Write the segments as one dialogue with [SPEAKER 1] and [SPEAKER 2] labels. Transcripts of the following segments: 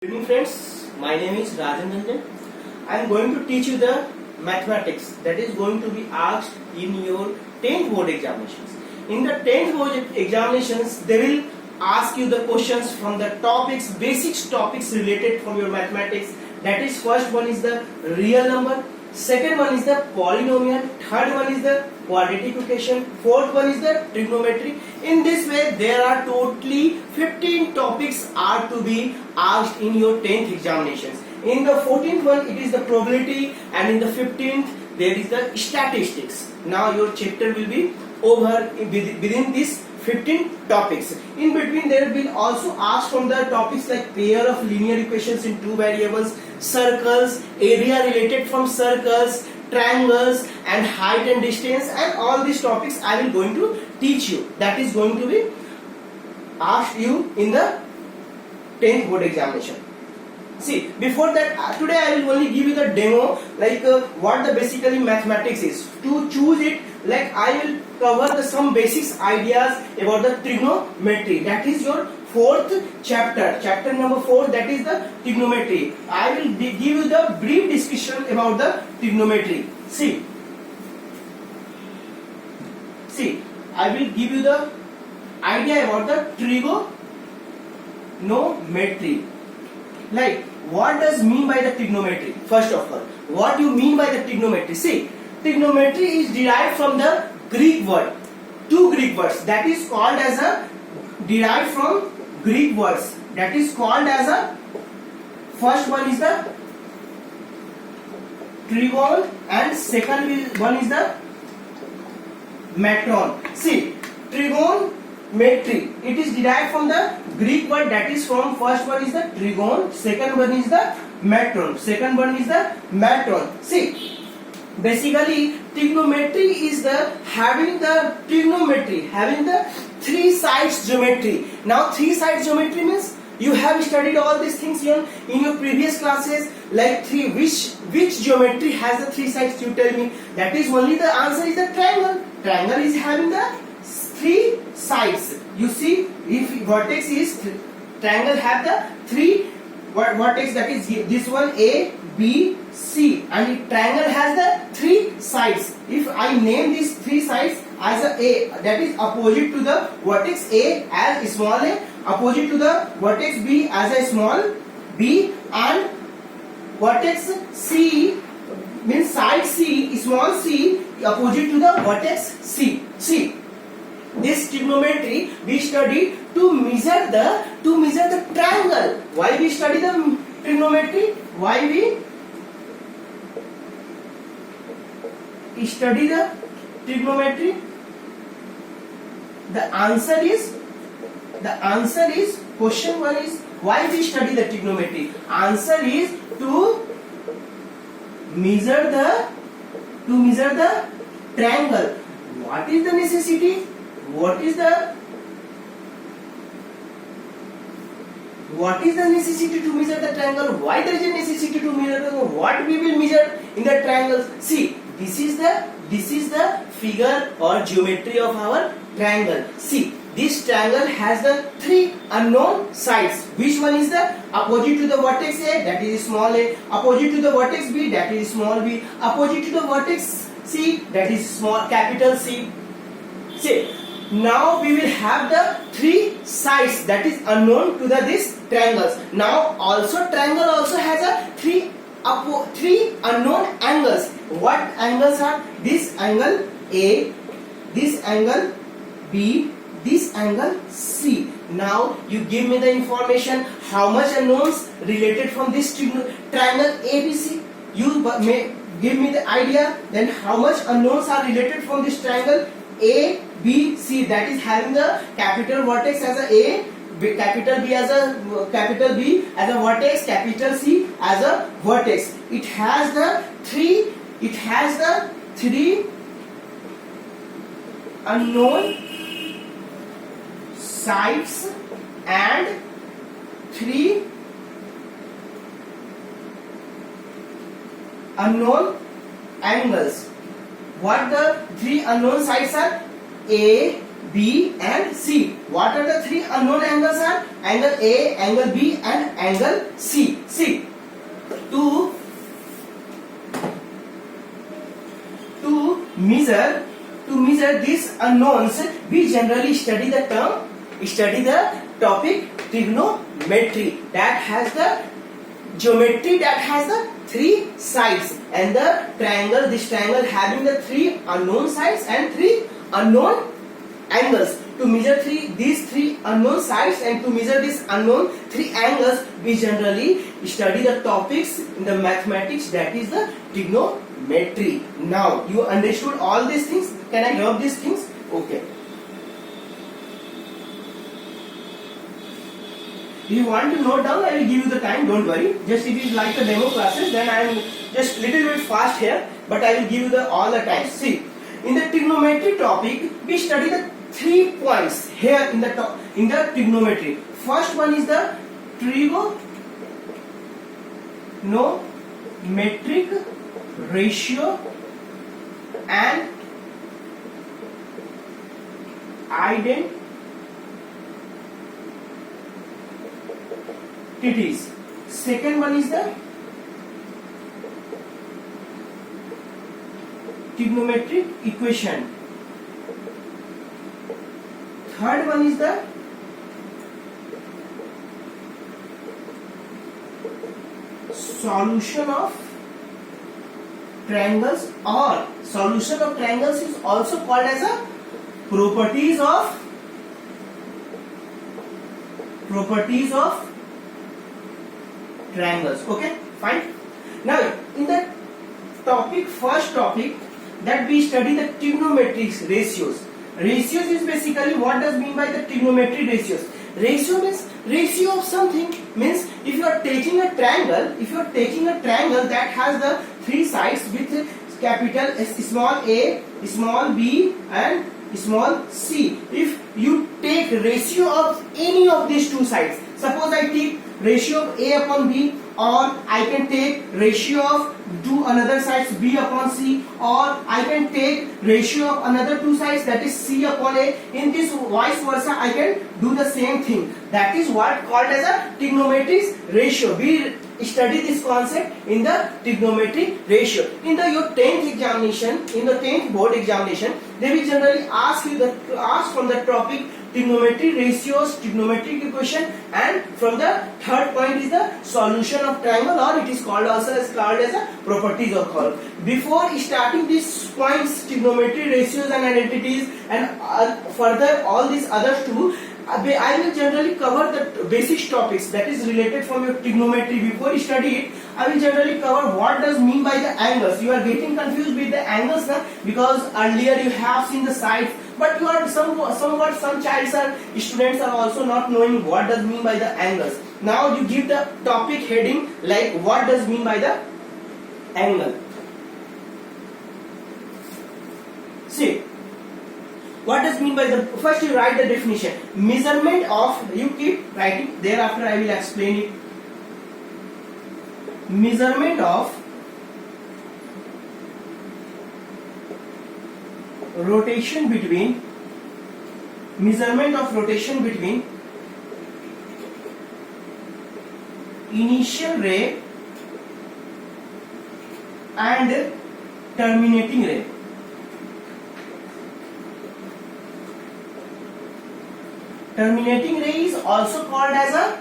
[SPEAKER 1] Good evening friends, my name is Rajan Ranjan. I am going to teach you the mathematics that is going to be asked in your 10th board examinations. In the 10th board examinations, they will ask you the questions from the topics, basic topics related from your mathematics. That is, first one is the real number, second one is the polynomial, third one is the quadratic equation, fourth one is the trigonometry. In this way, there are totally 15 topics are to be asked in your 10th examinations. In the 14th one, it is the probability, and in the 15th, there is the statistics. Now your chapter will be over within this 15 topics. In between, there will be also asked from the topics like pair of linear equations in two variables, circles, area related from circles, triangles, and height and distance, and all these topics I will going to teach you. That is going to be asked you in the 10th board examination. See, before that, today I will only give you the demo, like what the basically mathematics is. To choose it, like I will cover some basics ideas about the trigonometry. That is your fourth chapter, chapter number 4. That is the trigonometry. I will give you the brief discussion about the trigonometry. See, I will give you the idea about the trigonometry. Like, what does mean by the trigonometry? First of all, what you mean by the trigonometry? See, trigonometry is derived from the Greek word, two Greek words, that is called as a derived from Greek words, that is called as a, first one is the trigon and second one is the metron. See, trigonometry, it is derived from the Greek word, that is from, first one is the trigon, second one is the metron, See, basically trigonometry is the having the three sides geometry. Now three sides geometry means you have studied all these things in your previous classes, like which geometry has the three sides, you tell me. That is only the answer is the triangle. Triangle is having the three sides. You see, if vertex is triangle have the three vertex, that is this one A, B, C, and triangle has the three sides. If I name these three sides as a, that is opposite to the vertex A as small a, opposite to the vertex B as a small b, and vertex C means side C, small c, opposite to the vertex C. See, this trigonometry we study to measure the triangle. Why we study the trigonometry? Why we study the trigonometry? The answer is question one is why we study the trigonometry. Answer is to measure the triangle. What is the necessity? What is the necessity to measure the triangle? Why there is a necessity to measure the, what we will measure in the triangles? See, this is the figure or geometry of our triangle. See, this triangle has the three unknown sides. Which one is the opposite to the vertex A, that is small a, opposite to the vertex B, that is small b, opposite to the vertex C, that is small capital C. See, now we will have the three sides that is unknown to this triangles. Now also triangle also has a three unknown angles. What angles are? This angle A, this angle B, this angle C. Now you give me the information how much unknowns related from this triangle ABC. You may give me the idea then how much unknowns are related from this triangle A, B, C, that is having the capital vertex as a capital B as a vertex, capital C as a vertex. It has the three unknown sides and three unknown angles. What the three unknown sides are? A, B and C. What are the three unknown angles are? Angle A, angle B and angle C. See, to measure these unknowns, we generally study the topic trigonometry, that has the geometry that has the three sides, and this triangle having the three unknown sides and three unknown angles. To measure these three unknown sides and to measure these unknown three angles, we generally study the topics in the mathematics, that is the trigonometry. Now you understood all these things? Can I rub these things? Okay. If you want to note down, I will give you the time, don't worry. Just it is like the demo classes, then I am just little bit fast here, but I will give you all the time. See, in the trigonometry topic, we study the 3 points here in the trigonometry. First one is the trigonometric ratio and identities. Second one is the trigonometric equation. Third one is the solution of triangles, or solution of triangles is also called as a properties of triangles. Okay, fine. Now in the first topic, that we study the trigonometric ratios. Ratios is basically, what does mean by the trigonometry ratios? Ratio means ratio of something, means if you are taking a triangle, that has the three sides with capital small a, small b and small c. If you take ratio of any of these two sides, suppose I take ratio of a upon b, or I can take ratio of two another sides b upon c, or I can take ratio of another two sides, that is c upon a. In this vice versa, I can do the same thing. That is what called as a trigonometric ratio. We study this concept in the trigonometry ratio. In your 10th examination, in the 10th board examination, they will generally ask from the topic trigonometry ratios, trigonometric equation, and from the third point is the solution of triangle, or it is called as a properties of curve. Before starting these points, trigonometry ratios and identities, and further all these others too, I will generally cover the basic topics that is related from your trigonometry. Before you study it, I will generally cover what does mean by the angles. You are getting confused with the angles now, because earlier you have seen the sides, but you are some students are also not knowing what does mean by the angles. Now you give the topic heading like what does mean by the angle. See, what does mean by the, first you write the definition. Measurement of, you keep writing, thereafter I will explain it. Measurement of rotation between initial ray and terminating ray. Terminating ray is also called as a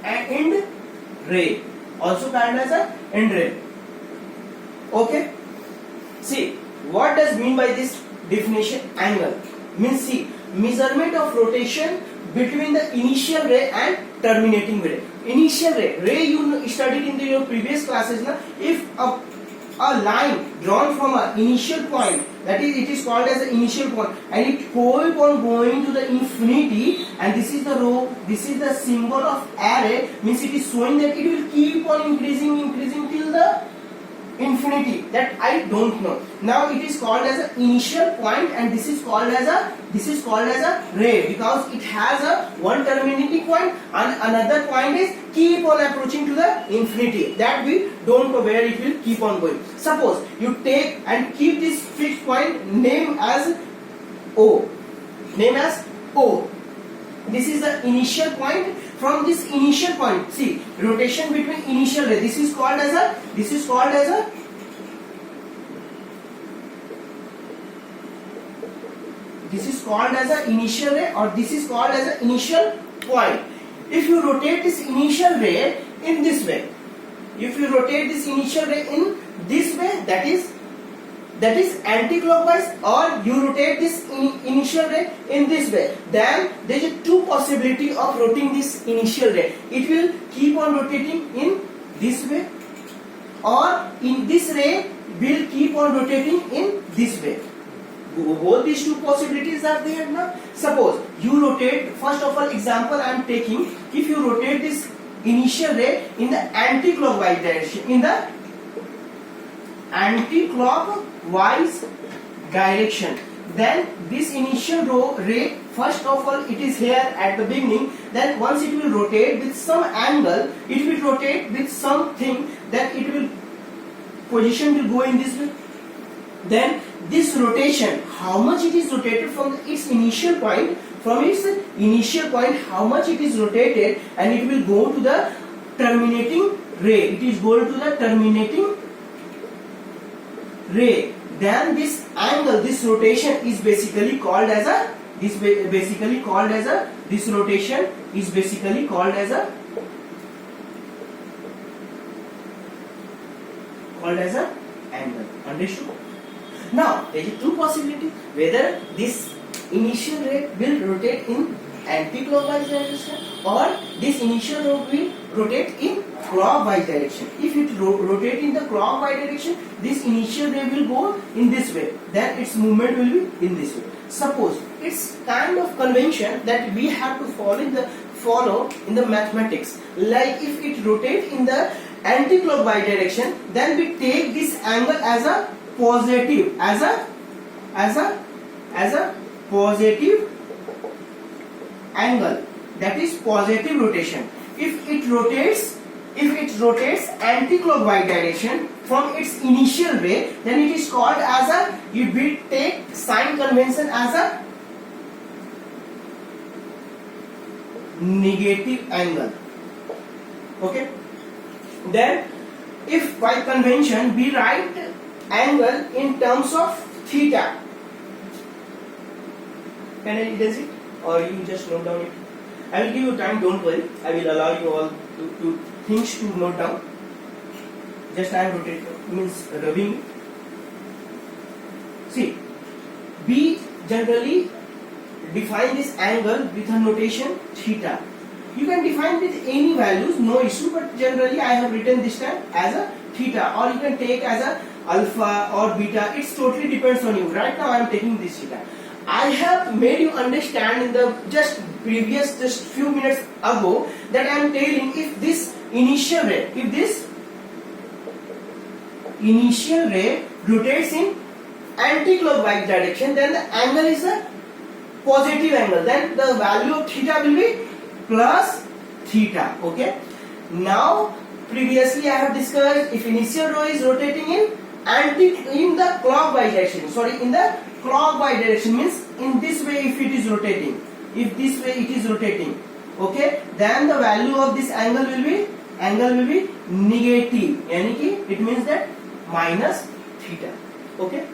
[SPEAKER 1] end ray. Okay. See, what does mean by this definition? Angle means, see, measurement of rotation between the initial ray and terminating ray. Initial ray you studied in your previous classes now. If a line drawn from an initial point, that is, it is called as the initial point, and it keep on going to the infinity, and this is the row, this is the symbol of array, means it is showing that it will keep on increasing till the infinity, that I don't know. Now it is called as an initial point, and this is called as a ray, because it has a one terminating point and another point is keep on approaching to the infinity, that we don't know where it will keep on going. Suppose you take and keep this fixed point, name as O. This is the initial point. From this initial point, see, rotation between initial ray, this is called as a initial ray, or this is called as an initial point. If you rotate this initial ray in this way, that is anti-clockwise, or you rotate this initial ray in this way, then there is two possibility of rotating this initial ray. It will keep on rotating in this way, or in this ray will keep on rotating in this way. Both these two possibilities are there now. Suppose you rotate, first of all example I am taking, if you rotate this initial ray in the anti-clockwise direction, then this initial ray, first of all it is here at the beginning, then once it will rotate with some angle, it will rotate with something, then it will position will go in this way. Then this rotation, how much it is rotated from its initial point, how much it is rotated, and it will go to the terminating ray. Then this angle, this rotation is basically called as a angle. Understood? Now there is two possibilities, whether this initial ray will rotate in anti-clockwise direction, or this initial ray will rotate in clockwise direction. If it rotate in the clockwise direction, this initial ray will go in this way, then its movement will be in this way. Suppose it's kind of convention that we have to follow in the mathematics. Like if it rotate in the anti-clockwise direction, then we take this angle as a positive, as a positive angle, that is positive rotation. If it rotates anti-clockwise direction from its initial ray, then it is called as a, you will take sign convention as a negative angle. Okay, then if by convention we write angle in terms of theta, can I erase it, or you just note down it? I will give you time, don't worry. I will allow you all to things to note down. Just I am rotating, means rubbing. See, we generally define this angle with a notation theta. You can define with any values, no issue, but generally I have written this time as a theta, or you can take as a alpha or beta. It's totally depends on you. Right now I am taking this theta. I have made you understand in the just few minutes ago that I am telling, if this initial ray rotates in anti-clockwise direction, then the angle is a positive angle, then the value of theta will be plus theta. Okay, now previously I have discussed, if initial ray is rotating in the clockwise direction, in the clockwise direction means in this way, if it is rotating, okay, then the value of this angle will be negative, it means that minus theta. Okay,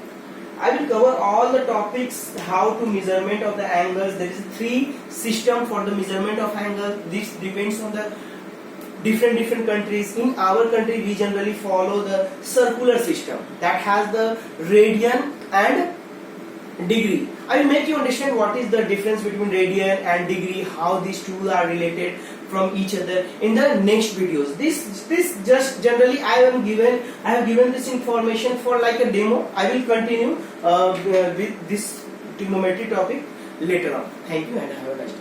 [SPEAKER 1] I will cover all the topics, how to measurement of the angles. There is 3 system for the measurement of angle. This depends on the different countries. In our country we generally follow the circular system that has the radian and degree. I will make you understand what is the difference between radian and degree, how these two are related from each other in the next videos. This just generally I have given this information for like a demo. I will continue with this trigonometry topic later on. Thank you and have a nice day.